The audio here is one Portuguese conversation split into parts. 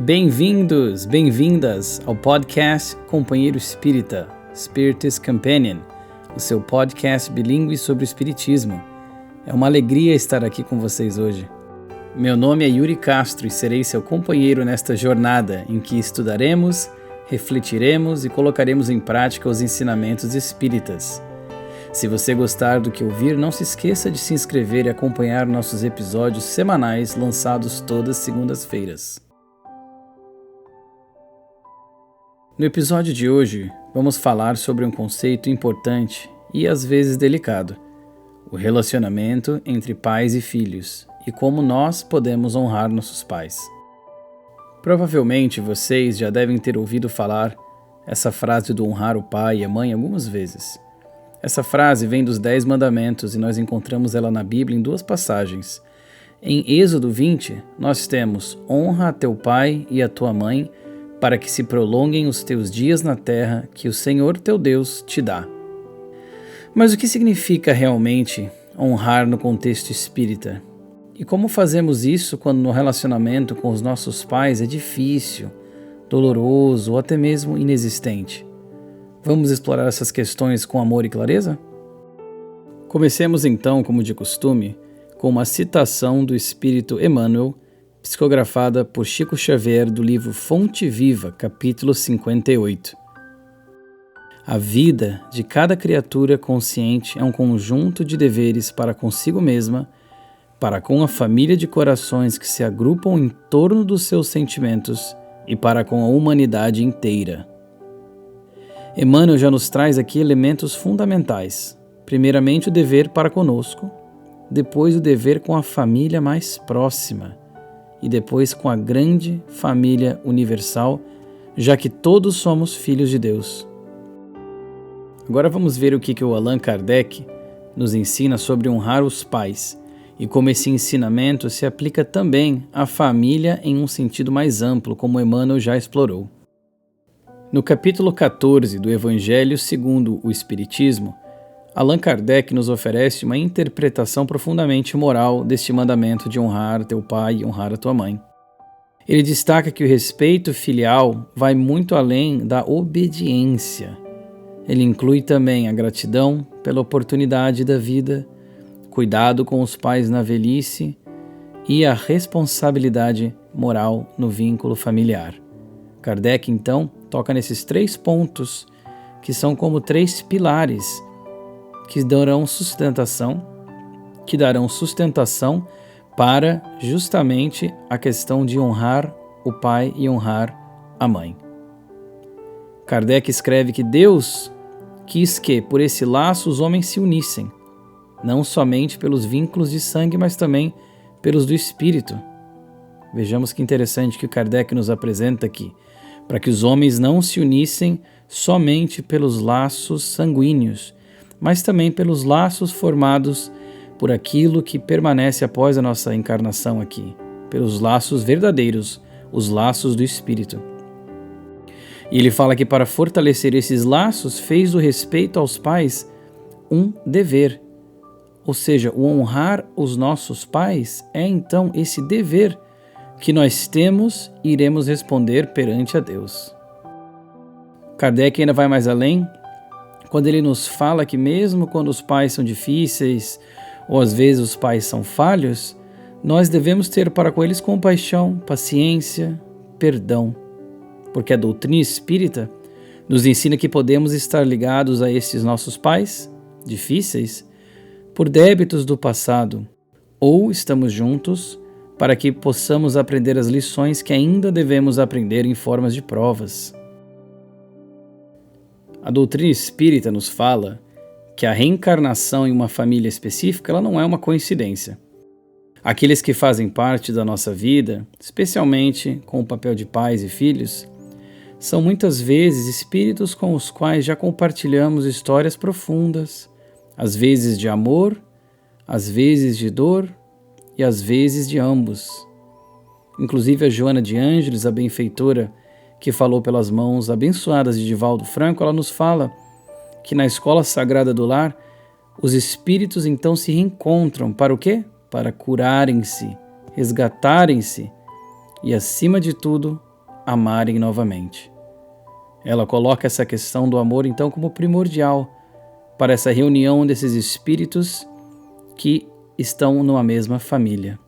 Bem-vindos, bem-vindas ao podcast Companheiro Espírita, Spiritist Companion, o seu podcast bilíngue sobre o Espiritismo. É uma alegria estar aqui com vocês hoje. Meu nome é Yuri Castro e serei seu companheiro nesta jornada em que estudaremos, refletiremos e colocaremos em prática os ensinamentos espíritas. Se você gostar do que ouvir, não se esqueça de se inscrever e acompanhar nossos episódios semanais lançados todas segundas-feiras. No episódio de hoje, vamos falar sobre um conceito importante e às vezes delicado: o relacionamento entre pais e filhos e como nós podemos honrar nossos pais. Provavelmente vocês já devem ter ouvido falar essa frase do honrar o pai e a mãe algumas vezes. Essa frase vem dos 10 mandamentos e nós encontramos ela na Bíblia em 2 passagens. Em Êxodo 20, nós temos: honra a teu pai e a tua mãe, para que se prolonguem os teus dias na terra que o Senhor teu Deus te dá. Mas o que significa realmente honrar no contexto espírita? E como fazemos isso quando no relacionamento com os nossos pais é difícil, doloroso ou até mesmo inexistente? Vamos explorar essas questões com amor e clareza? Comecemos então, como de costume, com uma citação do Espírito Emmanuel, psicografada por Chico Xavier do livro Fonte Viva, capítulo 58. A vida de cada criatura consciente é um conjunto de deveres para consigo mesma, para com a família de corações que se agrupam em torno dos seus sentimentos e para com a humanidade inteira. Emmanuel já nos traz aqui elementos fundamentais. Primeiramente, o dever para conosco, depois o dever com a família mais próxima e depois com a grande família universal, já que todos somos filhos de Deus. Agora vamos ver o que o Allan Kardec nos ensina sobre honrar os pais e como esse ensinamento se aplica também à família em um sentido mais amplo, como Emmanuel já explorou. No capítulo 14 do Evangelho segundo o Espiritismo, Allan Kardec nos oferece uma interpretação profundamente moral deste mandamento de honrar teu pai e honrar a tua mãe. Ele destaca que o respeito filial vai muito além da obediência. Ele inclui também a gratidão pela oportunidade da vida, cuidado com os pais na velhice e a responsabilidade moral no vínculo familiar. Kardec, então, toca nesses 3 pontos, que são como 3 pilares que darão sustentação para justamente a questão de honrar o pai e honrar a mãe. Kardec escreve que Deus quis que, por esse laço, os homens se unissem, não somente pelos vínculos de sangue, mas também pelos do espírito. Vejamos que interessante que o Kardec nos apresenta aqui, para que os homens não se unissem somente pelos laços sanguíneos, mas também pelos laços formados por aquilo que permanece após a nossa encarnação aqui, pelos laços verdadeiros, os laços do Espírito. E ele fala que para fortalecer esses laços, fez o respeito aos pais um dever, ou seja, o honrar os nossos pais é então esse dever que nós temos e iremos responder perante a Deus. Kardec ainda vai mais além, quando ele nos fala que mesmo quando os pais são difíceis, ou às vezes os pais são falhos, nós devemos ter para com eles compaixão, paciência, perdão, porque a doutrina espírita nos ensina que podemos estar ligados a esses nossos pais difíceis por débitos do passado, ou estamos juntos para que possamos aprender as lições que ainda devemos aprender em formas de provas. A doutrina espírita nos fala que a reencarnação em uma família específica ela não é uma coincidência. Aqueles que fazem parte da nossa vida, especialmente com o papel de pais e filhos, são muitas vezes espíritos com os quais já compartilhamos histórias profundas, às vezes de amor, às vezes de dor e às vezes de ambos. Inclusive a Joana de Ângeles, a benfeitora, que falou pelas mãos abençoadas de Divaldo Franco, ela nos fala que na escola sagrada do lar, os espíritos então se reencontram para o quê? Para curarem-se, resgatarem-se e, acima de tudo, amarem novamente. Ela coloca essa questão do amor então como primordial para essa reunião desses espíritos que estão numa mesma família.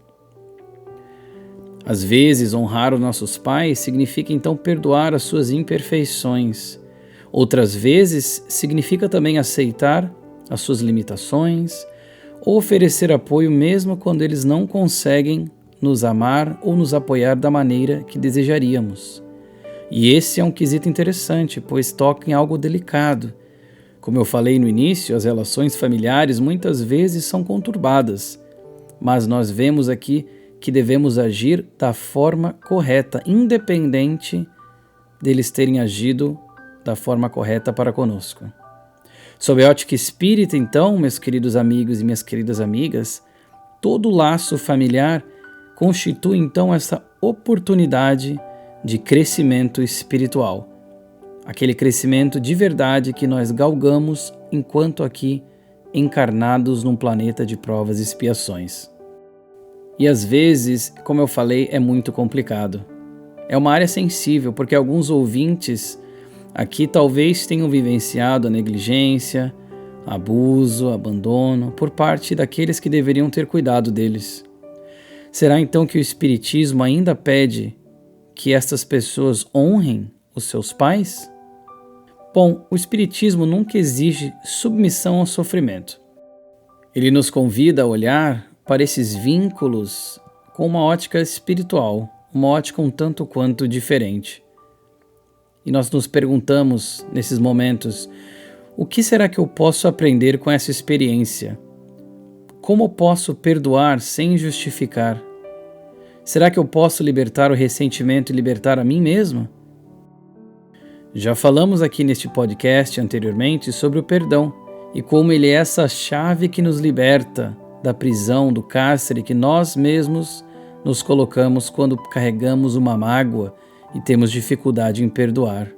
Às vezes, honrar os nossos pais significa então perdoar as suas imperfeições. Outras vezes, significa também aceitar as suas limitações ou oferecer apoio mesmo quando eles não conseguem nos amar ou nos apoiar da maneira que desejaríamos. E esse é um quesito interessante, pois toca em algo delicado. Como eu falei no início, as relações familiares muitas vezes são conturbadas, mas nós vemos aqui que devemos agir da forma correta, independente deles terem agido da forma correta para conosco. Sob a ótica espírita, então, meus queridos amigos e minhas queridas amigas, todo laço familiar constitui então essa oportunidade de crescimento espiritual. Aquele crescimento de verdade que nós galgamos enquanto aqui encarnados num planeta de provas e expiações. E às vezes, como eu falei, é muito complicado. É uma área sensível, porque alguns ouvintes aqui talvez tenham vivenciado a negligência, abuso, abandono por parte daqueles que deveriam ter cuidado deles. Será então que o Espiritismo ainda pede que estas pessoas honrem os seus pais? Bom, o Espiritismo nunca exige submissão ao sofrimento. Ele nos convida a olhar para esses vínculos com uma ótica espiritual, uma ótica um tanto quanto diferente. E nós nos perguntamos, nesses momentos, o que será que eu posso aprender com essa experiência? Como posso perdoar sem justificar? Será que eu posso libertar o ressentimento e libertar a mim mesmo? Já falamos aqui neste podcast anteriormente sobre o perdão e como ele é essa chave que nos liberta da prisão, do cárcere que nós mesmos nos colocamos quando carregamos uma mágoa e temos dificuldade em perdoar.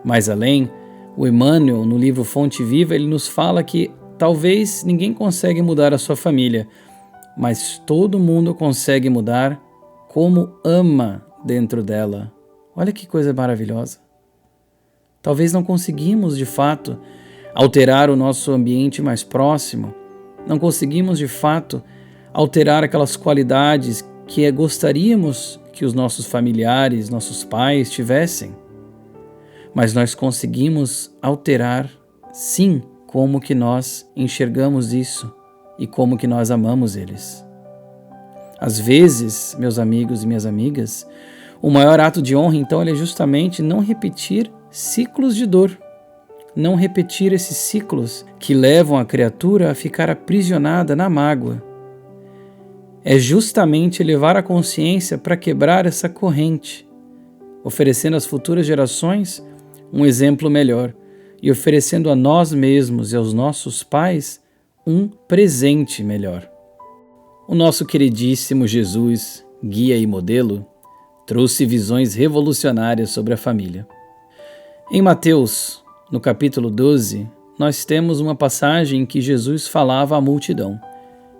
Mais além, o Emmanuel, no livro Fonte Viva, ele nos fala que talvez ninguém consegue mudar a sua família, mas todo mundo consegue mudar como ama dentro dela. Olha que coisa maravilhosa. Talvez não conseguimos, de fato, alterar o nosso ambiente mais próximo, não conseguimos, de fato, alterar aquelas qualidades que gostaríamos que os nossos familiares, nossos pais tivessem. Mas nós conseguimos alterar, sim, como que nós enxergamos isso e como que nós amamos eles. Às vezes, meus amigos e minhas amigas, o maior ato de honra, então, é justamente não repetir ciclos de dor. Não repetir esses ciclos que levam a criatura a ficar aprisionada na mágoa. É justamente levar a consciência para quebrar essa corrente, oferecendo às futuras gerações um exemplo melhor e oferecendo a nós mesmos e aos nossos pais um presente melhor. O nosso queridíssimo Jesus, guia e modelo, trouxe visões revolucionárias sobre a família. Em Mateus, no capítulo 12, nós temos uma passagem em que Jesus falava à multidão.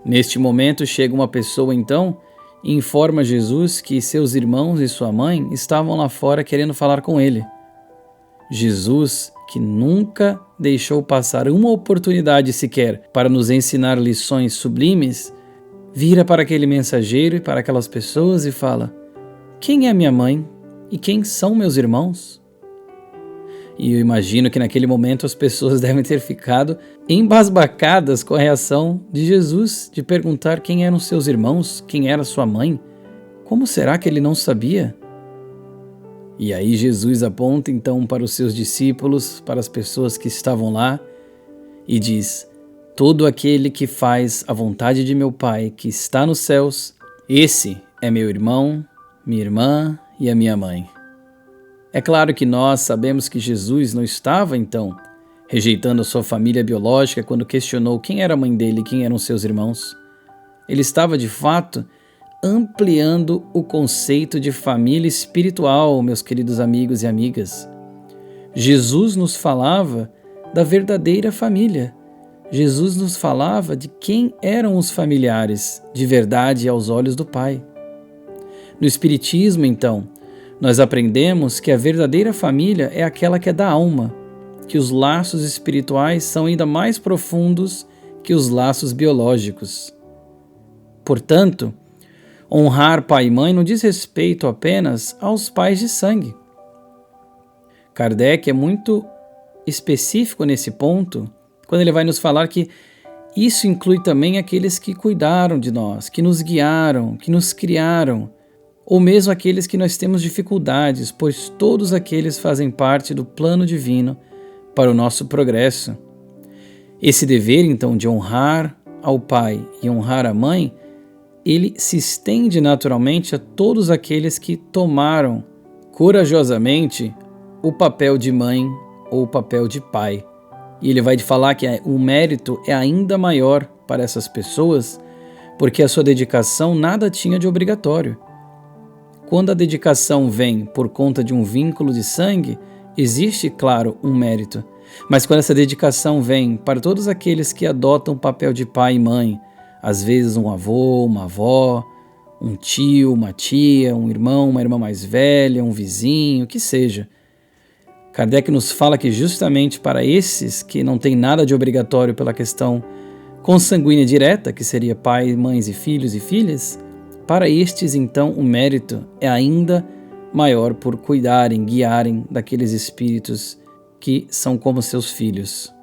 Neste momento chega uma pessoa então e informa Jesus que seus irmãos e sua mãe estavam lá fora querendo falar com ele. Jesus, que nunca deixou passar uma oportunidade sequer para nos ensinar lições sublimes, vira para aquele mensageiro e para aquelas pessoas e fala: quem é minha mãe e quem são meus irmãos? E eu imagino que naquele momento as pessoas devem ter ficado embasbacadas com a reação de Jesus, de perguntar quem eram seus irmãos, quem era sua mãe. Como será que ele não sabia? E aí Jesus aponta então para os seus discípulos, para as pessoas que estavam lá, e diz: todo aquele que faz a vontade de meu Pai que está nos céus, esse é meu irmão, minha irmã e a minha mãe. É claro que nós sabemos que Jesus não estava, então, rejeitando a sua família biológica quando questionou quem era a mãe dele e quem eram seus irmãos. Ele estava, de fato, ampliando o conceito de família espiritual, meus queridos amigos e amigas. Jesus nos falava da verdadeira família. Jesus nos falava de quem eram os familiares, de verdade aos olhos do Pai. No Espiritismo, então, nós aprendemos que a verdadeira família é aquela que é da alma, que os laços espirituais são ainda mais profundos que os laços biológicos. Portanto, honrar pai e mãe não diz respeito apenas aos pais de sangue. Kardec é muito específico nesse ponto, quando ele vai nos falar que isso inclui também aqueles que cuidaram de nós, que nos guiaram, que nos criaram, ou mesmo aqueles que nós temos dificuldades, pois todos aqueles fazem parte do plano divino para o nosso progresso. Esse dever, então, de honrar ao pai e honrar a mãe, ele se estende naturalmente a todos aqueles que tomaram corajosamente o papel de mãe ou o papel de pai. E ele vai falar que o mérito é ainda maior para essas pessoas, porque a sua dedicação nada tinha de obrigatório. Quando a dedicação vem por conta de um vínculo de sangue, existe, claro, um mérito. Mas quando essa dedicação vem para todos aqueles que adotam o papel de pai e mãe, às vezes um avô, uma avó, um tio, uma tia, um irmão, uma irmã mais velha, um vizinho, o que seja. Kardec nos fala que justamente para esses que não tem nada de obrigatório pela questão consanguínea direta, que seria pai, mães e filhos e filhas, para estes então o mérito é ainda maior por cuidarem, guiarem daqueles espíritos que são como seus filhos.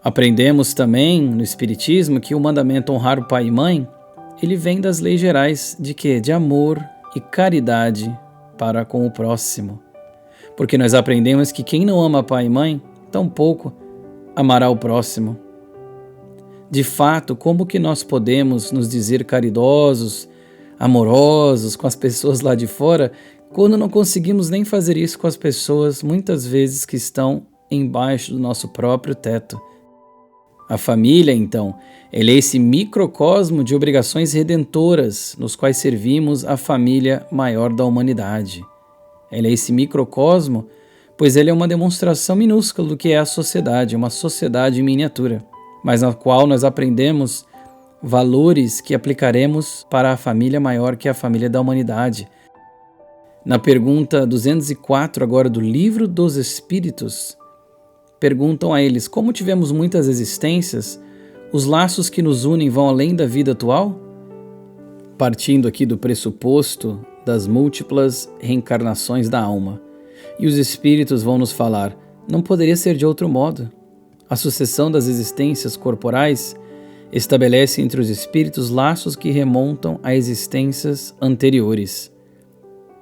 Aprendemos também no Espiritismo que o mandamento honrar o pai e mãe, ele vem das leis gerais de quê? De amor e caridade para com o próximo. Porque nós aprendemos que quem não ama pai e mãe, tampouco amará o próximo. De fato, como que nós podemos nos dizer caridosos, amorosos com as pessoas lá de fora, quando não conseguimos nem fazer isso com as pessoas, muitas vezes, que estão embaixo do nosso próprio teto? A família, então, ela é esse microcosmo de obrigações redentoras, nos quais servimos a família maior da humanidade. Ela é esse microcosmo, pois ele é uma demonstração minúscula do que é a sociedade, uma sociedade em miniatura, mas na qual nós aprendemos valores que aplicaremos para a família maior que é a família da humanidade. Na pergunta 204 agora do Livro dos Espíritos, perguntam a eles: como tivemos muitas existências, os laços que nos unem vão além da vida atual? Partindo aqui do pressuposto das múltiplas reencarnações da alma. E os espíritos vão nos falar: não poderia ser de outro modo. A sucessão das existências corporais estabelece entre os espíritos laços que remontam a existências anteriores.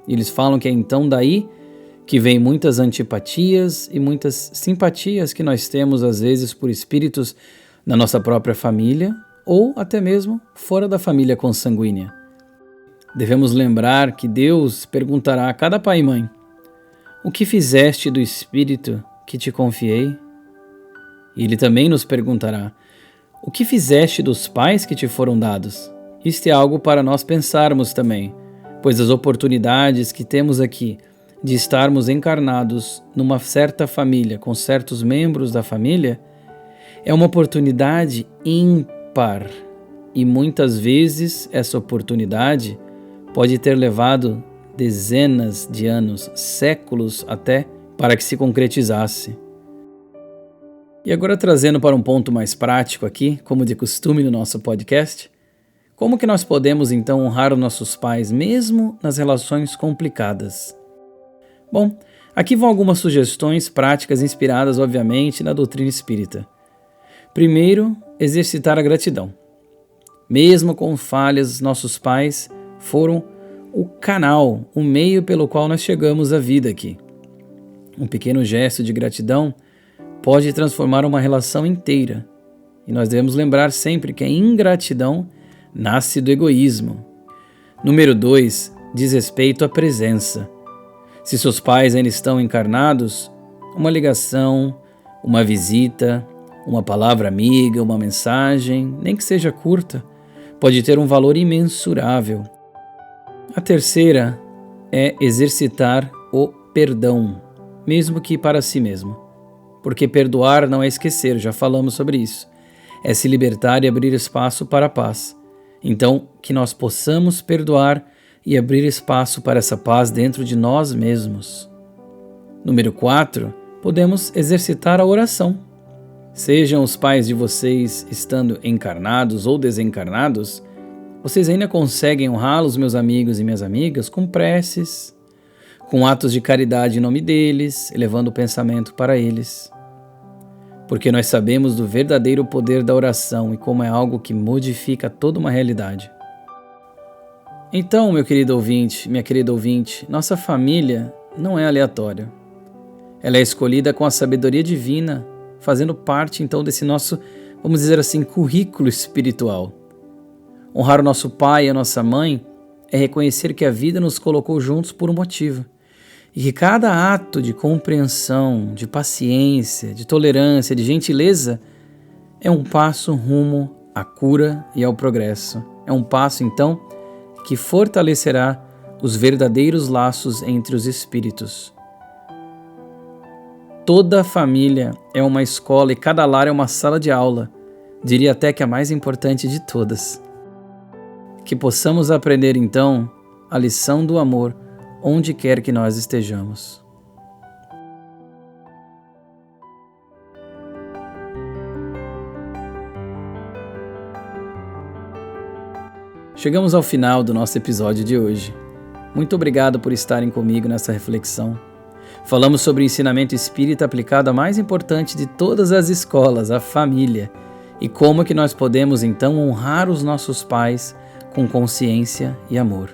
E eles falam que é então daí que vem muitas antipatias e muitas simpatias que nós temos às vezes por espíritos na nossa própria família ou até mesmo fora da família consanguínea. Devemos lembrar que Deus perguntará a cada pai e mãe: o que fizeste do espírito que te confiei? E Ele também nos perguntará: o que fizeste dos pais que te foram dados? Isto é algo para nós pensarmos também, pois as oportunidades que temos aqui de estarmos encarnados numa certa família, com certos membros da família, é uma oportunidade ímpar. E muitas vezes essa oportunidade pode ter levado dezenas de anos, séculos até, para que se concretizasse. E agora, trazendo para um ponto mais prático aqui, como de costume no nosso podcast, como que nós podemos então honrar os nossos pais mesmo nas relações complicadas? Bom, aqui vão algumas sugestões práticas inspiradas, obviamente, na doutrina espírita. Primeiro, exercitar a gratidão. Mesmo com falhas, nossos pais foram o canal, o meio pelo qual nós chegamos à vida aqui. Um pequeno gesto de gratidão pode transformar uma relação inteira. E nós devemos lembrar sempre que a ingratidão nasce do egoísmo. Número 2, diz respeito à presença. Se seus pais ainda estão encarnados, uma ligação, uma visita, uma palavra amiga, uma mensagem, nem que seja curta, pode ter um valor imensurável. A terceira é exercitar o perdão, mesmo que para si mesmo. Porque perdoar não é esquecer, já falamos sobre isso. É se libertar e abrir espaço para a paz. Então, que nós possamos perdoar e abrir espaço para essa paz dentro de nós mesmos. Número 4, podemos exercitar a oração. Sejam os pais de vocês estando encarnados ou desencarnados, vocês ainda conseguem honrá-los, meus amigos e minhas amigas, com preces, com atos de caridade em nome deles, elevando o pensamento para eles. Porque nós sabemos do verdadeiro poder da oração e como é algo que modifica toda uma realidade. Então, meu querido ouvinte, minha querida ouvinte, nossa família não é aleatória. Ela é escolhida com a sabedoria divina, fazendo parte então desse nosso, vamos dizer assim, currículo espiritual. Honrar o nosso pai e a nossa mãe é reconhecer que a vida nos colocou juntos por um motivo. E que cada ato de compreensão, de paciência, de tolerância, de gentileza é um passo rumo à cura e ao progresso. É um passo, então, que fortalecerá os verdadeiros laços entre os espíritos. Toda família é uma escola e cada lar é uma sala de aula. Diria até que a mais importante de todas. Que possamos aprender, então, a lição do amor onde quer que nós estejamos. Chegamos ao final do nosso episódio de hoje. Muito obrigado por estarem comigo nessa reflexão. Falamos sobre o ensinamento espírita aplicado à mais importante de todas as escolas, a família, e como que nós podemos então honrar os nossos pais com consciência e amor.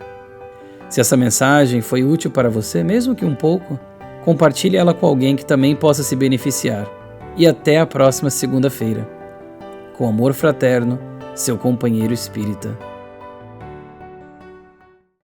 Se essa mensagem foi útil para você, mesmo que um pouco, compartilhe ela com alguém que também possa se beneficiar. E até a próxima segunda-feira. Com amor fraterno, seu companheiro espírita.